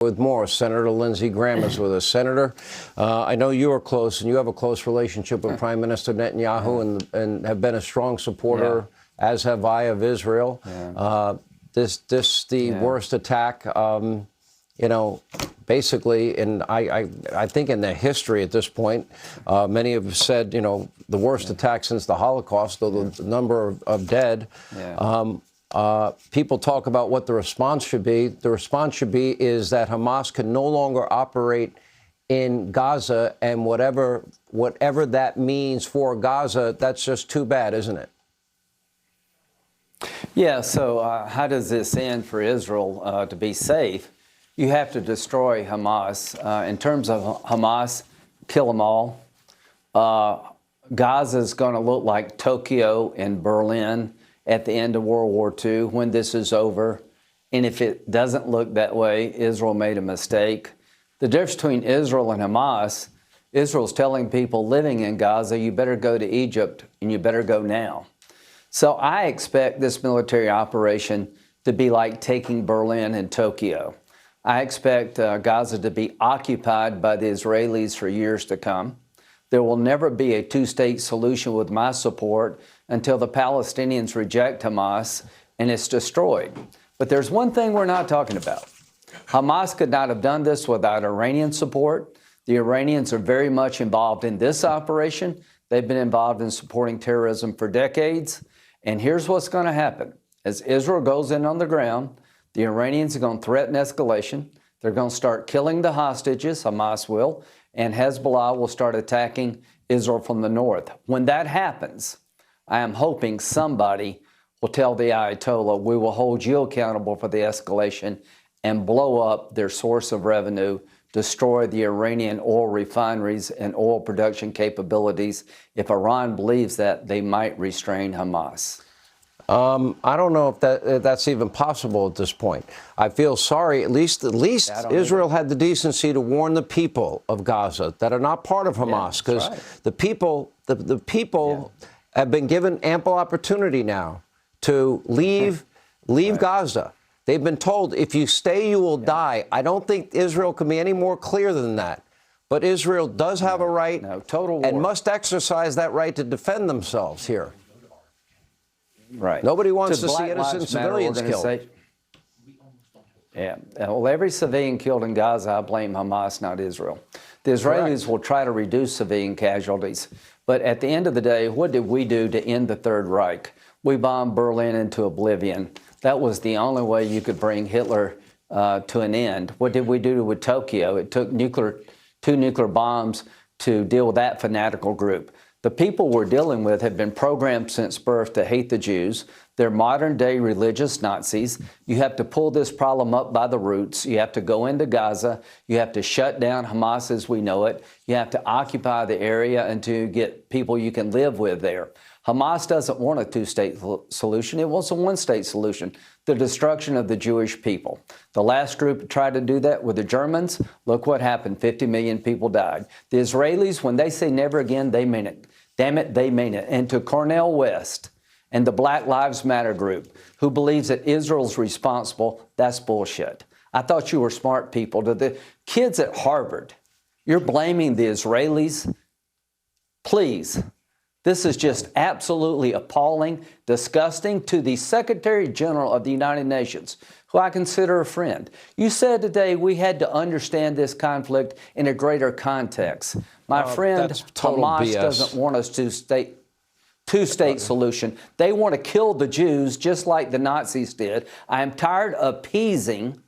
With more, Senator Lindsey Graham is with us. Senator, I know you are close, and you have a close relationship with Prime Minister Netanyahu, and have been a strong supporter, as have I, of Israel. The worst attack, basically, and I think in the history at this point, many have said, the worst attack since the Holocaust, though the number of dead. People talk about what the response should be. The response should be is that Hamas can no longer operate in Gaza, and whatever that means for Gaza, that's just too bad, isn't it? Yeah, so how does this end for Israel to be safe? You have to destroy Hamas. In terms of Hamas, kill them all. Gaza is going to look like Tokyo and Berlin at the end of World War II when this is over. And if it doesn't look that way, Israel made a mistake. The difference between Israel and Hamas, Israel's telling people living in Gaza, you better go to Egypt and you better go now. So I expect this military operation to be like taking Berlin and Tokyo. I expect Gaza to be occupied by the Israelis for years to come. There will never be a two-state solution with my support until the Palestinians reject Hamas and it's destroyed. But there's one thing we're not talking about. Hamas could not have done this without Iranian support. The Iranians are very much involved in this operation. They've been involved in supporting terrorism for decades. And here's what's going to happen. As Israel goes in on the ground, the Iranians are going to threaten escalation. They're going to start killing the hostages, Hamas will, and Hezbollah will start attacking Israel from the north. When that happens, I am hoping somebody will tell the Ayatollah, we will hold you accountable for the escalation and blow up their source of revenue, destroy the Iranian oil refineries and oil production capabilities. If Iran believes that, they might restrain Hamas. I don't know if that's even possible at this point. I feel sorry. At least Israel had the decency to warn the people of Gaza that are not part of Hamas, because the people have been given ample opportunity now to leave Gaza. They've been told, if you stay, you will die. I don't think Israel can be any more clear than that. But Israel does have a right and must exercise that right to defend themselves here. Right. Nobody wants to see innocent civilians killed. Well, every civilian killed in Gaza, I blame Hamas, not Israel. The Israelis will try to reduce civilian casualties. But at the end of the day, what did we do to end the Third Reich? We bombed Berlin into oblivion. That was the only way you could bring Hitler to an end. What did we do with Tokyo? It took two nuclear bombs to deal with that fanatical group. The people we're dealing with have been programmed since birth to hate the Jews. They're modern-day religious Nazis. You have to pull this problem up by the roots. You have to go into Gaza. You have to shut down Hamas as we know it. You have to occupy the area and to get people you can live with there. Hamas doesn't want a two-state solution. It wants a one-state solution, the destruction of the Jewish people. The last group tried to do that with the Germans. Look what happened. 50 million people died. The Israelis, when they say never again, they mean it. Damn it, they mean it. And to Cornel West and the Black Lives Matter group, who believes that Israel's responsible, that's bullshit. I thought you were smart people. To the kids at Harvard, you're blaming the Israelis? Please. This is just absolutely appalling, disgusting. To the Secretary General of the United Nations, who I consider a friend, you said today we had to understand this conflict in a greater context. My friend, Hamas doesn't want us to two-state solution. They want to kill the Jews just like the Nazis did. I am tired of appeasing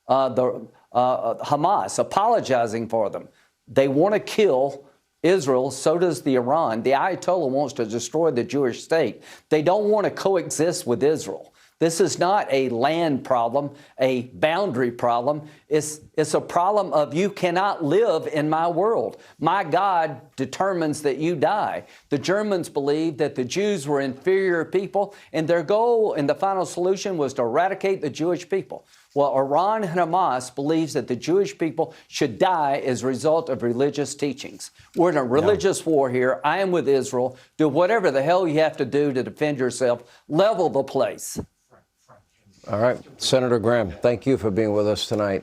Hamas, apologizing for them. They want to kill Israel, so does the Iran. The Ayatollah wants to destroy the Jewish state. They don't want to coexist with Israel. This is not a land problem, a boundary problem. It's a problem of you cannot live in my world. My God determines that you die. The Germans believed that the Jews were inferior people, and their goal and the final solution was to eradicate the Jewish people. Well, Iran and Hamas believes that the Jewish people should die as a result of religious teachings. We're in a religious war here. I am with Israel. Do whatever the hell you have to do to defend yourself. Level the place. All right. Senator Graham, thank you for being with us tonight.